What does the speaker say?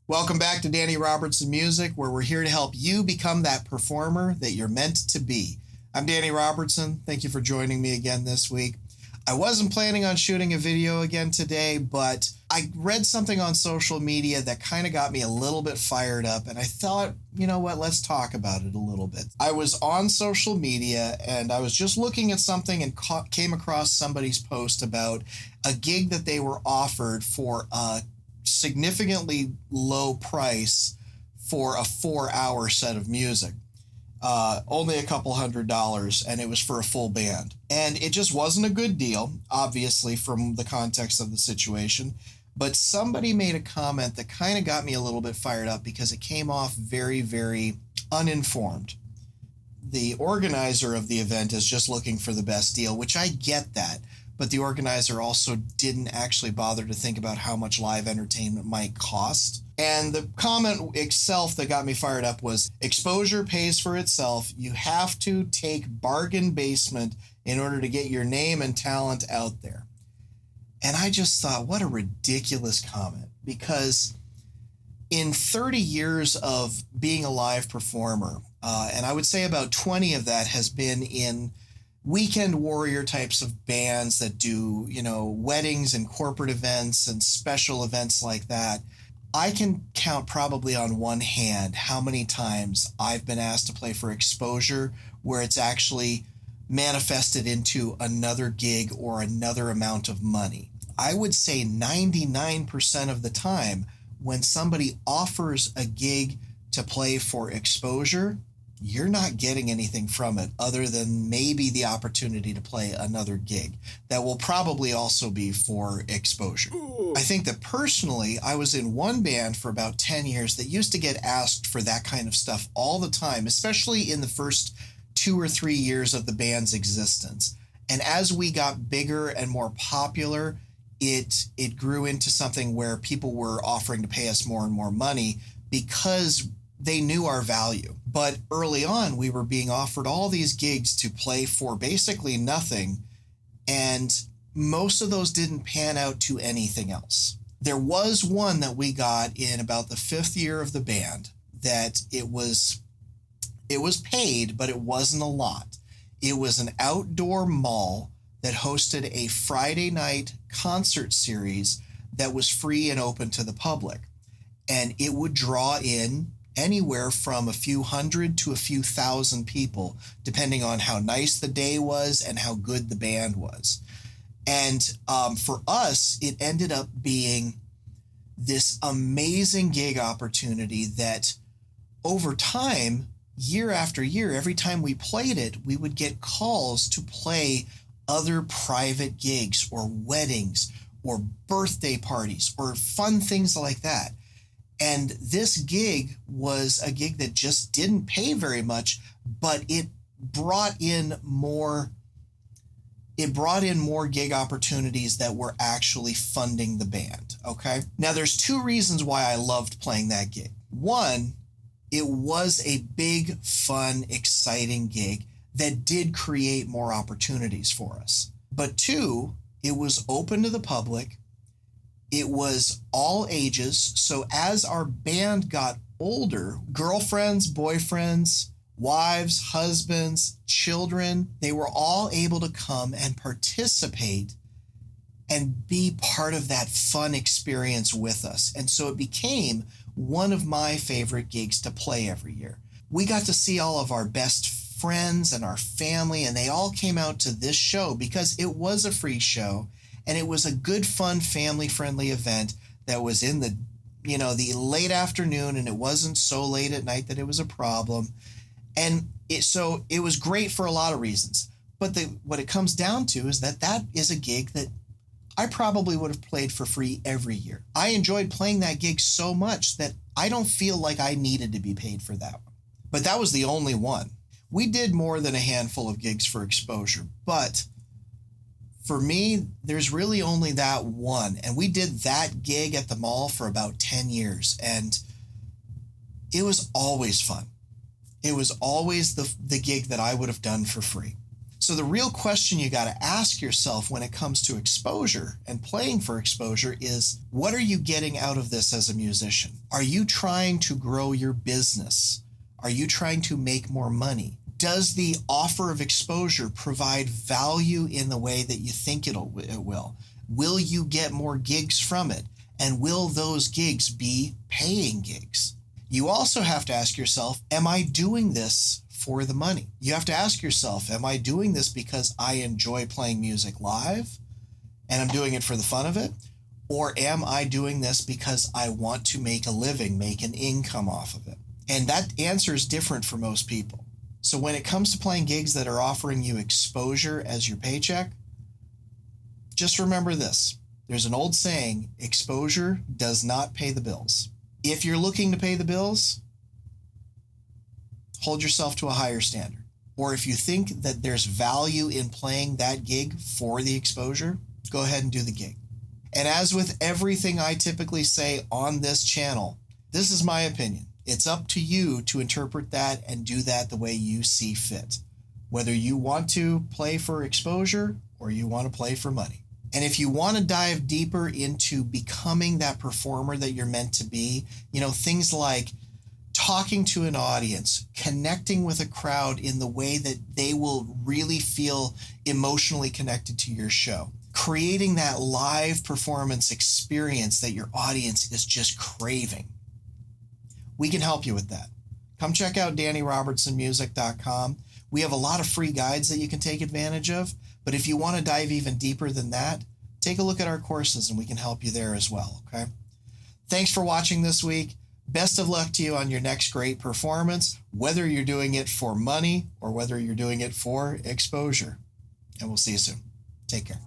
Welcome back to Danny Robertson Music, where we're here to help you become that performer that you're meant to be. I'm Danny Robertson. Thank you for joining me again this week. I wasn't planning on shooting a video again today, but I read something on social media that kind of got me a little bit fired up, and I thought, you know what, let's talk about it a little bit. I was on social media, and I was just looking at something and came across somebody's post about a gig that they were offered for a significantly low price for a 4-hour set of music. Only a couple $100, and it was for a full band. And it just wasn't a good deal, obviously, from the context of the situation. But somebody made a comment that kind of got me a little bit fired up because it came off very, very uninformed. The organizer of the event is just looking for the best deal, which I get that. But the organizer also didn't actually bother to think about how much live entertainment might cost. And the comment itself that got me fired up was, exposure pays for itself. You have to take bargain basement in order to get your name and talent out there. And I just thought, what a ridiculous comment, because in 30 years of being a live performer, and I would say about 20 of that has been in weekend warrior types of bands that do, weddings and corporate events and special events like that, I can count probably on one hand how many times I've been asked to play for exposure where it's actually manifested into another gig or another amount of money. I would say 99% of the time when somebody offers a gig to play for exposure, you're not getting anything from it other than maybe the opportunity to play another gig that will probably also be for exposure. Ooh. I think that personally, I was in one band for about 10 years that used to get asked for that kind of stuff all the time, especially in the first 2 or 3 years of the band's existence. And as we got bigger and more popular, it grew into something where people were offering to pay us more and more money because they knew our value. But early on, we were being offered all these gigs to play for basically nothing, and most of those didn't pan out to anything else. There was one that we got in about the 5th year of the band that it was paid, but it wasn't a lot. It was an outdoor mall that hosted a Friday night concert series that was free and open to the public. And it would draw in anywhere from a few hundred to a few thousand people, depending on how nice the day was and how good the band was. And for us, it ended up being this amazing gig opportunity that over time, year after year, every time we played it, we would get calls to play other private gigs or weddings or birthday parties or fun things like that. And this gig was a gig that just didn't pay very much, but it brought in more gig opportunities that were actually funding the band, okay? Now, there's 2 reasons why I loved playing that gig. One, it was a big, fun, exciting gig that did create more opportunities for us. But 2, it was open to the public. It was all ages. So as our band got older, girlfriends, boyfriends, wives, husbands, children, they were all able to come and participate and be part of that fun experience with us. And so it became one of my favorite gigs to play every year. We got to see all of our best friends and our family, and they all came out to this show because it was a free show. And it was a good, fun, family-friendly event that was in the late afternoon, and it wasn't so late at night that it was a problem. And it was great for a lot of reasons. But what it comes down to is that is a gig that I probably would have played for free every year. I enjoyed playing that gig so much that I don't feel like I needed to be paid for that one. But that was the only one. We did more than a handful of gigs for exposure, but for me, there's really only that one. And we did that gig at the mall for about 10 years. And it was always fun. It was always the gig that I would have done for free. So the real question you got to ask yourself when it comes to exposure and playing for exposure is, what are you getting out of this as a musician? Are you trying to grow your business? Are you trying to make more money? Does the offer of exposure provide value in the way that you think it will? Will you get more gigs from it? And will those gigs be paying gigs? You also have to ask yourself, am I doing this for the money? You have to ask yourself, am I doing this because I enjoy playing music live and I'm doing it for the fun of it? Or am I doing this because I want to make a living, make an income off of it? And that answer is different for most people. So when it comes to playing gigs that are offering you exposure as your paycheck, just remember this. There's an old saying, exposure does not pay the bills. If you're looking to pay the bills, hold yourself to a higher standard. Or if you think that there's value in playing that gig for the exposure, go ahead and do the gig. And as with everything I typically say on this channel, this is my opinion. It's up to you to interpret that and do that the way you see fit. Whether you want to play for exposure or you want to play for money. And if you want to dive deeper into becoming that performer that you're meant to be, things like talking to an audience, connecting with a crowd in the way that they will really feel emotionally connected to your show, creating that live performance experience that your audience is just craving. We can help you with that. Come check out DannyRobertsonMusic.com. We have a lot of free guides that you can take advantage of. But if you want to dive even deeper than that, take a look at our courses and we can help you there as well, okay? Thanks for watching this week. Best of luck to you on your next great performance, whether you're doing it for money or whether you're doing it for exposure. And we'll see you soon. Take care.